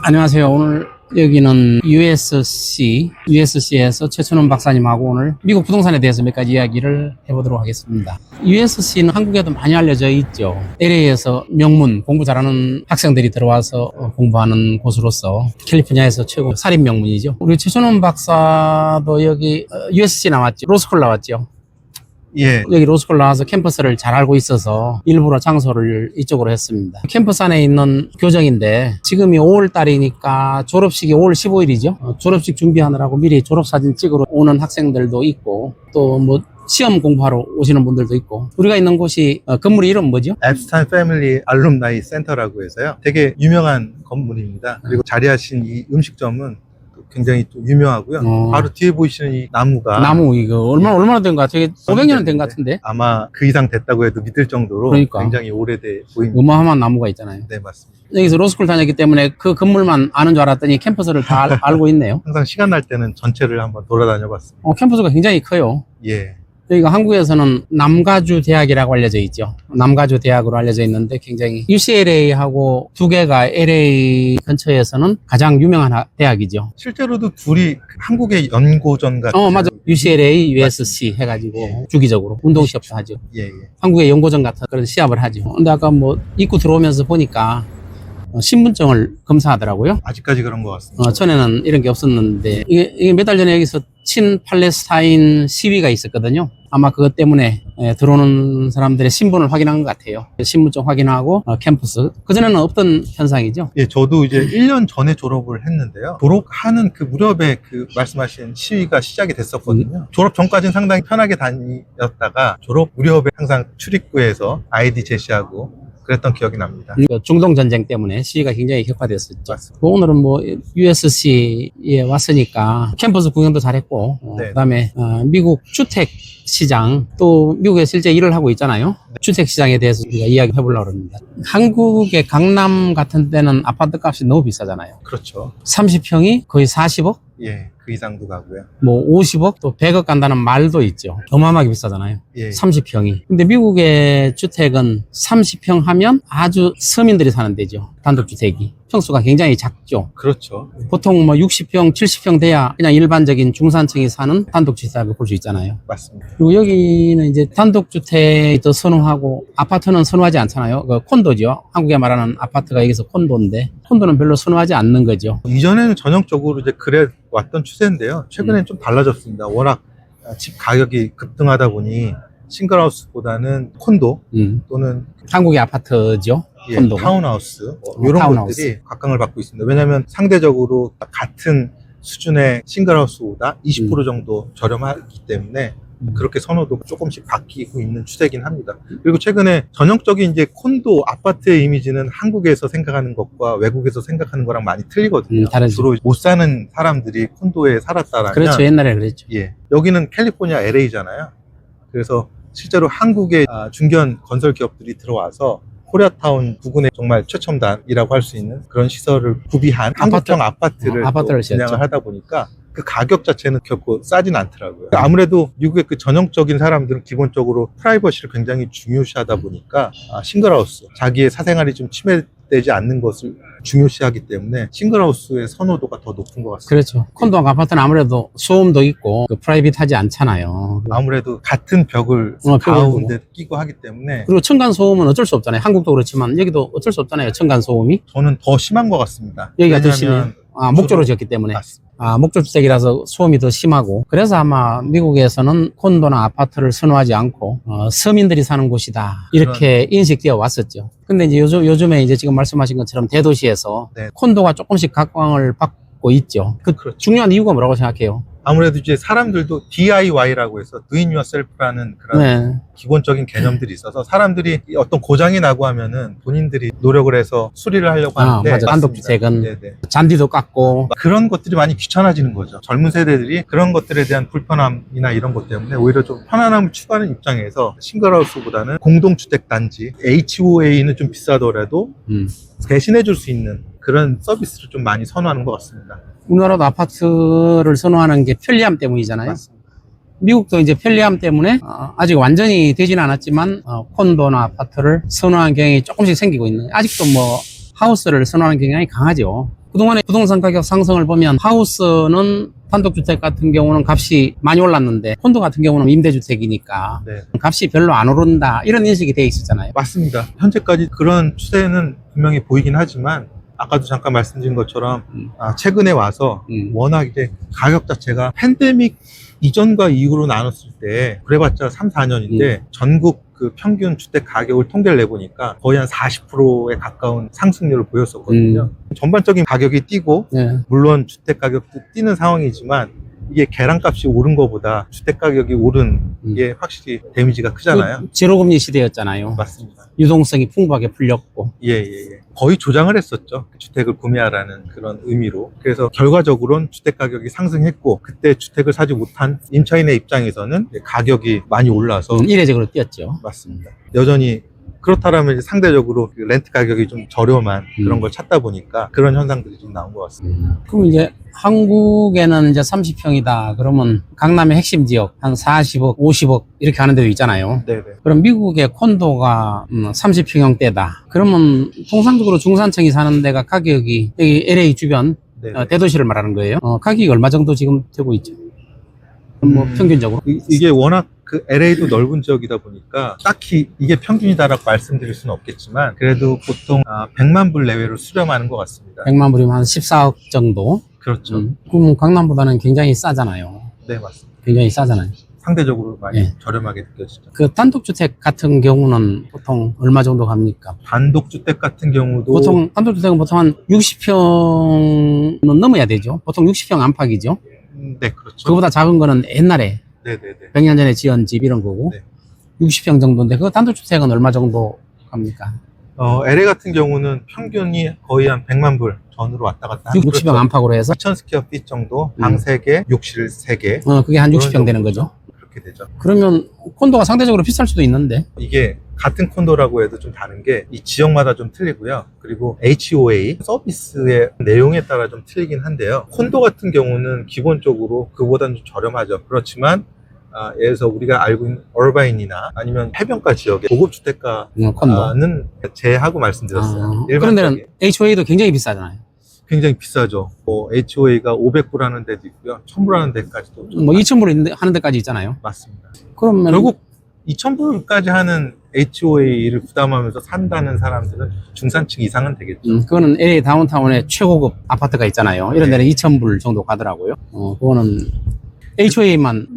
안녕하세요. 오늘 여기는 USC에서 최춘원 박사님하고 오늘 미국 부동산에 대해서 몇 가지 이야기를 해보도록 하겠습니다. USC는 한국에도 많이 알려져 있죠. LA에서 명문, 공부 잘하는 학생들이 들어와서 공부하는 곳으로서 캘리포니아에서 최고 살인 명문이죠. 우리 최춘원 박사도 여기 USC 나왔죠. 로스쿨 나왔죠. 예. 여기 로스쿨 나와서 캠퍼스를 잘 알고 있어서 일부러 장소를 이쪽으로 했습니다. 캠퍼스 안에 있는 교정인데 지금이 5월 달이니까 졸업식이 5월 15일이죠. 졸업식 준비하느라고 미리 졸업사진 찍으러 오는 학생들도 있고 또 뭐 시험 공부하러 오시는 분들도 있고 우리가 있는 곳이 건물 이름 뭐죠? 앱스타인 패밀리 알룸나이 센터라고 해서요. 되게 유명한 건물입니다. 그리고 자리하신 이 음식점은 굉장히 또 유명하고요. 바로 뒤에 보이시는 이 나무가 나무 이거 얼마나 된 것 같아요? 500년 된 것 같은데? 아마 그 이상 됐다고 해도 믿을 정도로 그러니까. 굉장히 오래돼 보입니다. 어마어마한 나무가 있잖아요. 네, 맞습니다. 여기서 로스쿨 다녔기 때문에 그 건물만 아는 줄 알았더니 캠퍼스를 다 알고 있네요. 항상 시간 날 때는 전체를 한번 돌아다녀 봤습니다. 캠퍼스가 굉장히 커요. 예. 여기가 한국에서는 남가주 대학이라고 알려져 있죠. 남가주 대학으로 알려져 있는데 굉장히 UCLA하고 두 개가 LA 근처에서는 가장 유명한 대학이죠. 실제로도 둘이 한국의 연고전 같은. 맞아. UCLA, USC 해가지고 주기적으로 운동 시합도 하죠. 예, 예. 한국의 연고전 같은 그런 시합을 하죠. 근데 아까 뭐 입구 들어오면서 보니까 신분증을 검사하더라고요. 아직까지 그런 것 같습니다. 전에는 이런 게 없었는데 이게 몇 달 전에 여기서 친팔레스타인 시위가 있었거든요. 아마 그것 때문에 들어오는 사람들의 신분을 확인한 것 같아요. 신분증 확인하고 캠퍼스. 그전에는 없던 현상이죠. 예, 저도 이제 1년 전에 졸업을 했는데요. 졸업하는 그 무렵에 그 말씀하신 시위가 시작이 됐었거든요. 졸업 전까지는 상당히 편하게 다녔다가 졸업 무렵에 항상 출입구에서 아이디 제시하고 그랬던 기억이 납니다. 중동 전쟁 때문에 시위가 굉장히 격화됐었죠. 맞습니다. 오늘은 뭐 USC에 왔으니까 캠퍼스 구경도 잘했고, 네. 그다음에 미국 주택 시장 또 미국에 실제 일을 하고 있잖아요. 주택 시장에 대해서 우리가 이야기해 보려고 합니다. 한국의 강남 같은 데는 아파트 값이 너무 비싸잖아요. 그렇죠. 30평이 거의 40억? 예, 그 이상도 가고요. 뭐 50억 또 100억 간다는 말도 있죠. 어마어마하게 비싸잖아요. 예. 30평이. 근데 미국의 주택은 30평 하면 아주 서민들이 사는 데죠. 단독주택이. 평수가 굉장히 작죠. 그렇죠. 보통 뭐 60평, 70평 돼야 그냥 일반적인 중산층이 사는 단독주택을 볼 수 있잖아요. 맞습니다. 그리고 여기는 이제 단독주택도 선호하고 아파트는 선호하지 않잖아요. 그 콘도죠. 한국에 말하는 아파트가 여기서 콘도인데 콘도는 별로 선호하지 않는 거죠. 이전에는 전형적으로 이제 그래 왔던 추세인데요. 최근에는 좀 달라졌습니다. 워낙 집 가격이 급등하다 보니 싱글하우스보다는 콘도 또는 한국의 아파트죠. 예, 콘도가. 타운하우스 이런 타운하우스. 것들이 각광을 받고 있습니다. 왜냐하면 상대적으로 같은 수준의 싱글하우스보다 20% 정도 저렴하기 때문에 그렇게 선호도가 조금씩 바뀌고 있는 추세긴 합니다. 그리고 최근에 전형적인 이제 콘도 아파트의 이미지는 한국에서 생각하는 것과 외국에서 생각하는 거랑 많이 틀리거든요. 다르죠. 주로 못 사는 사람들이 콘도에 살았다라면 그렇죠. 옛날에 그랬죠. 예, 여기는 캘리포니아 LA잖아요. 그래서 실제로 한국의 중견 건설 기업들이 들어와서 코리아타운 부근에 정말 최첨단이라고 할 수 있는 그런 시설을 구비한 한국형 아파트를 아파트를 분양을 지었죠. 하다 보니까 그 가격 자체는 결코 싸진 않더라고요. 아무래도 미국의 그 전형적인 사람들은 기본적으로 프라이버시를 굉장히 중요시하다 보니까 싱글하우스, 자기의 사생활이 좀 침해되지 않는 것을 중요시하기 때문에 싱글하우스의 선호도가 더 높은 것 같습니다. 그렇죠. 콘도와 아파트는 아무래도 소음도 있고 프라이빗하지 않잖아요. 아무래도 같은 벽을 가운데 끼고 하기 때문에 그리고 층간 소음은 어쩔 수 없잖아요. 한국도 그렇지만 여기도 어쩔 수 없잖아요. 층간 소음이. 저는 더 심한 것 같습니다. 여기가 더 왜냐하면 심해요. 목조로 지었기 때문에. 맞습니다. 목조주택이라서 소음이 더 심하고 그래서 아마 미국에서는 콘도나 아파트를 선호하지 않고 서민들이 사는 곳이다 이렇게 인식되어 왔었죠. 근데 이제 요즘에 이제 지금 말씀하신 것처럼 대도시에서 네. 콘도가 조금씩 각광을 받고 있죠. 그렇죠. 중요한 이유가 뭐라고 생각해요? 아무래도 이제 사람들도 DIY라고 해서 Do It Yourself라는 그런 네. 기본적인 개념들이 있어서 사람들이 어떤 고장이 나고 하면은 본인들이 노력을 해서 수리를 하려고 하는데 맞아. 단독주택은 네네. 잔디도 깎고 그런 것들이 많이 귀찮아지는 거죠. 젊은 세대들이 그런 것들에 대한 불편함이나 이런 것 때문에 오히려 좀 편안함을 추구하는 입장에서 싱글하우스보다는 공동주택 단지 HOA는 좀 비싸더라도 대신해 줄 수 있는 그런 서비스를 좀 많이 선호하는 것 같습니다. 우리나라도 아파트를 선호하는 게 편리함 때문이잖아요. 맞습니다. 미국도 이제 편리함 때문에 아직 완전히 되지는 않았지만 콘도나 아파트를 선호하는 경향이 조금씩 생기고 있는, 아직도 뭐 하우스를 선호하는 경향이 강하죠. 그동안에 부동산 가격 상승을 보면 하우스는 단독주택 같은 경우는 값이 많이 올랐는데 콘도 같은 경우는 임대주택이니까 네. 값이 별로 안 오른다 이런 인식이 돼 있었잖아요. 맞습니다. 현재까지 그런 추세는 분명히 보이긴 하지만 아까도 잠깐 말씀드린 것처럼 최근에 와서 워낙 이제 가격 자체가 팬데믹 이전과 이후로 나눴을 때 그래봤자 3, 4년인데 전국 그 평균 주택 가격을 통계를 내보니까 거의 한 40%에 가까운 상승률을 보였었거든요. 전반적인 가격이 뛰고 네. 물론 주택 가격도 뛰는 상황이지만 이게 계란값이 오른 것보다 주택 가격이 오른 게 확실히 데미지가 크잖아요. 그 제로금리 시대였잖아요. 맞습니다. 유동성이 풍부하게 풀렸고. 예. 거의 조장을 했었죠. 주택을 구매하라는 그런 의미로. 그래서 결과적으로는 주택 가격이 상승했고 그때 주택을 사지 못한 임차인의 입장에서는 가격이 많이 올라서 이례적으로 뛰었죠. 맞습니다. 여전히 그렇다면 이제 상대적으로 그 렌트 가격이 좀 저렴한 그런 걸 찾다 보니까 그런 현상들이 좀 나온 것 같습니다. 그럼 이제 한국에는 이제 30평이다. 그러면 강남의 핵심 지역 한 40억, 50억 이렇게 하는 데도 있잖아요. 네네. 그럼 미국의 콘도가 30평형대다. 그러면 통상적으로 중산층이 사는 데가 가격이 여기 LA 주변 네네. 대도시를 말하는 거예요. 가격이 얼마 정도 지금 되고 있죠? 뭐 평균적으로? 이게 워낙 그 LA도 넓은 지역이다 보니까 딱히 이게 평균이다라고 말씀드릴 수는 없겠지만 그래도 보통 100만 불 내외로 수렴하는 것 같습니다. 100만 불이면 한 14억 정도? 그렇죠. 그럼 강남보다는 굉장히 싸잖아요. 네, 맞습니다. 굉장히 싸잖아요. 상대적으로 많이 예. 저렴하게 느껴지죠. 그 단독주택 같은 경우는 보통 얼마 정도 갑니까? 단독주택 같은 경우도 보통 단독주택은 보통 한 60평은 넘어야 되죠. 보통 60평 안팎이죠. 네, 그렇죠. 그거보다 작은 거는 옛날에 네네네. 100년 전에 지은 집 이런 거고 네. 60평 정도인데 그 단독주택은 얼마 정도 갑니까? LA 같은 경우는 평균이 거의 한 100만 불 전으로 왔다 갔다 60평 안팎으로 해서 4,000 스퀘어핏 정도, 방 3개, 욕실 3개 그게 한 그런 60평 되는 거죠. 그렇게 되죠. 그러면 콘도가 상대적으로 비쌀 수도 있는데 이게 같은 콘도라고 해도 좀 다른 게 이 지역마다 좀 틀리고요. 그리고 HOA 서비스의 내용에 따라 좀 틀리긴 한데요. 콘도 같은 경우는 기본적으로 그보다는 좀 저렴하죠. 그렇지만 예를 들어서 우리가 알고 있는 얼바인이나 아니면 해변가 지역의 고급 주택가는 콘도. 제하고 말씀드렸어요. 그런 데는 일반적인 HOA도 굉장히 비싸잖아요. 굉장히 비싸죠. HOA가 500불 하는 데도 있고요. 1000불 하는 데까지도 좀 뭐 2,000불 하는 데까지 있잖아요. 맞습니다. 그러면 결국 2,000불까지 하는 HOA를 부담하면서 산다는 사람들은 중산층 이상은 되겠죠. 그거는 LA 다운타운에 최고급 아파트가 있잖아요. 이런 데는 2,000불 정도 가더라고요. 그거는 HOA만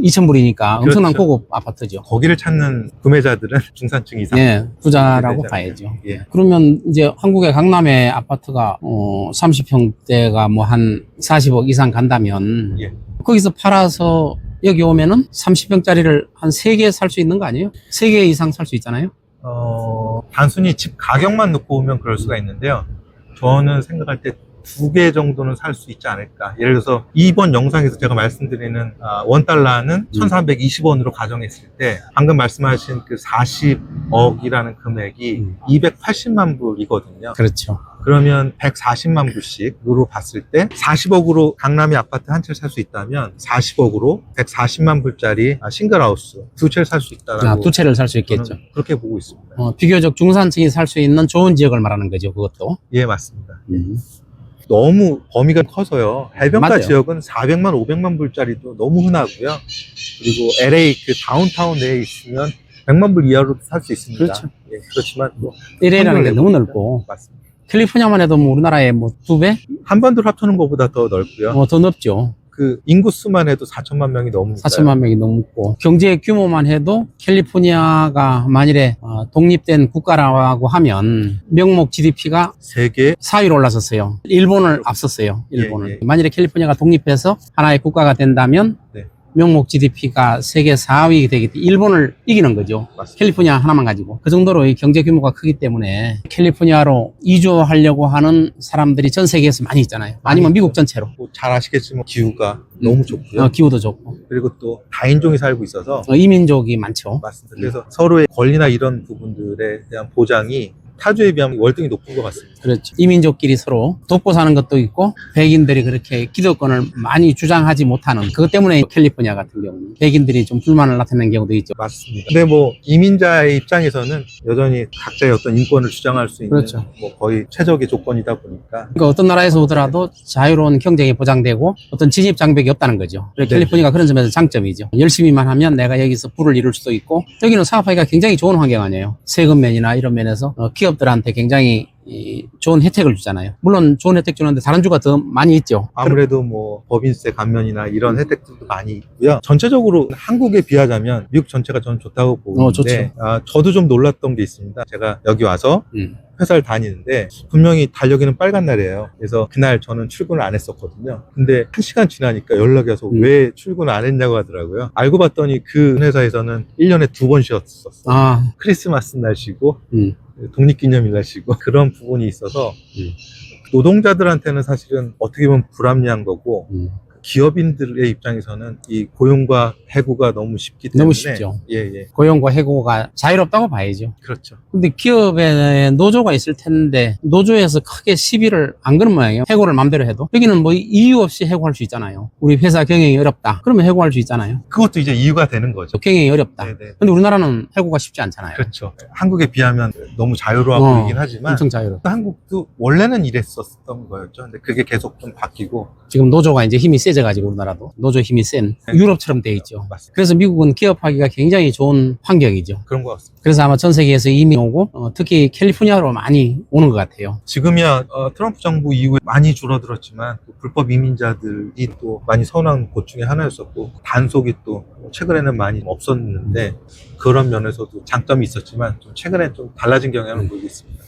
2,000불이니까 엄청난 그렇죠. 고급 아파트죠. 거기를 찾는 구매자들은 중산층 이상. 예, 부자라고 되잖아요. 봐야죠. 예. 그러면 이제 한국의 강남의 아파트가 30평대가 뭐 한 40억 이상 간다면 예. 거기서 팔아서 여기 오면은 30평짜리를 한 3개 살 수 있는 거 아니에요? 3개 이상 살 수 있잖아요. 단순히 집 가격만 놓고 보면 그럴 수가 있는데요. 저는 생각할 때 2개 정도는 살 수 있지 않을까. 예를 들어서 이번 영상에서 제가 말씀드리는 원달러는 1,420원으로 가정했을 때 방금 말씀하신 그 40억이라는 금액이 280만 불이거든요. 그렇죠. 그러면 140만 불씩으로 봤을 때 40억으로 강남의 아파트 한 채를 살 수 있다면 40억으로 140만 불짜리 싱글하우스 2채를 살 수 있다라고 2채를 살 수 있겠죠. 저는 그렇게 보고 있습니다. 비교적 중산층이 살 수 있는 좋은 지역을 말하는 거죠, 그것도. 예, 맞습니다. 너무 범위가 커서요. 해변가 맞아요. 지역은 400만, 500만 불짜리도 너무 흔하고요. 그리고 LA 그 다운타운 내에 있으면 100만 불 이하로도 살 수 있습니다. 그렇죠. 예, 그렇지만 뭐 LA라는 게 너무 넓고 맞습니다. 캘리포니아만 해도 뭐 우리나라의 뭐 2배? 한반도를 합쳐놓은 것보다 더 넓고요. 더 넓죠. 그 인구 수만 해도 4천만 명이 넘으니까요. 4천만 명이 넘고 경제 규모만 해도 캘리포니아가 만일에 독립된 국가라고 하면 명목 GDP가 세계 4위로 올라섰어요. 일본을 앞섰어요. 일본을. 예, 예. 만일에 캘리포니아가 독립해서 하나의 국가가 된다면 네. 명목 GDP가 세계 4위 되기 때문에 일본을 이기는 거죠. 맞습니다. 캘리포니아 하나만 가지고. 그 정도로 이 경제 규모가 크기 때문에 캘리포니아로 이주하려고 하는 사람들이 전 세계에서 많이 있잖아요. 아니면 미국 전체로. 뭐 잘 아시겠지만 기후가 너무 좋고요. 기후도 좋고. 그리고 또 다인종이 살고 있어서 이민족이 많죠. 맞습니다. 그래서 서로의 권리나 이런 부분들에 대한 보장이 타주에 비하면 월등히 높은 것 같습니다. 그렇죠. 이민족끼리 서로 돕고 사는 것도 있고 백인들이 그렇게 기득권을 많이 주장하지 못하는 그것 때문에 캘리포니아 같은 경우는 백인들이 좀 불만을 나타내는 경우도 있죠. 맞습니다. 근데 뭐 이민자의 입장에서는 여전히 각자의 어떤 인권을 주장할 수 있는 그렇죠. 뭐 거의 최적의 조건이다 보니까 그러니까 어떤 나라에서 오더라도 자유로운 경쟁이 보장되고 어떤 진입 장벽이 없다는 거죠. 그래서 네. 캘리포니아가 그런 점에서 장점이죠. 열심히만 하면 내가 여기서 부를 이룰 수도 있고 여기는 사업하기가 굉장히 좋은 환경 아니에요. 세금 면이나 이런 면에서 기업들한테 굉장히 좋은 혜택을 주잖아요. 물론 좋은 혜택 주는데 다른 주가 더 많이 있죠. 아무래도 뭐 법인세 감면이나 이런 혜택들도 많이 있고요. 전체적으로 한국에 비하자면 미국 전체가 저는 좋다고 보는데 좋죠. 저도 좀 놀랐던 게 있습니다. 제가 여기 와서 회사를 다니는데 분명히 달력에는 빨간 날이에요. 그래서 그날 저는 출근을 안 했었거든요. 근데 1시간 지나니까 연락이 와서 왜 출근을 안 했냐고 하더라고요. 알고 봤더니 그 회사에서는 1년에 2번 쉬었었어요. 아, 크리스마스 날 쉬고 음. 독립기념일 날 쉬고 그런 부분이 있어서 노동자들한테는 사실은 어떻게 보면 불합리한 거고 기업인들의 입장에서는 이 고용과 해고가 너무 쉽기 때문에 너무 쉽죠. 예. 고용과 해고가 자유롭다고 봐야죠. 그렇죠. 근데 기업에 노조가 있을 텐데 노조에서 크게 시비를 안 거는 모양이에요. 해고를 맘대로 해도. 여기는 뭐 이유 없이 해고할 수 있잖아요. 우리 회사 경영이 어렵다. 그러면 해고할 수 있잖아요. 그것도 이제 이유가 되는 거죠. 경영이 어렵다. 네네. 근데 우리나라는 해고가 쉽지 않잖아요. 그렇죠. 한국에 비하면 너무 자유로워 보이긴 하지만 엄청 자유롭다. 한국도 원래는 이랬었던 거였죠. 근데 그게 계속 좀 바뀌고 지금 노조가 이제 힘이 세져가지고 우리나라도 노조 힘이 센 유럽처럼 돼 있죠. 맞습니다. 그래서 미국은 기업하기가 굉장히 좋은 환경이죠. 그런 것 같습니다. 그래서 아마 전 세계에서 이민 오고 특히 캘리포니아로 많이 오는 것 같아요. 지금이야 트럼프 정부 이후에 많이 줄어들었지만 그 불법 이민자들이 또 많이 서운한 곳 중에 하나였었고 단속이 또 최근에는 많이 없었는데 그런 면에서도 장점이 있었지만 좀 최근에 좀 달라진 경향을 보이고 있습니다.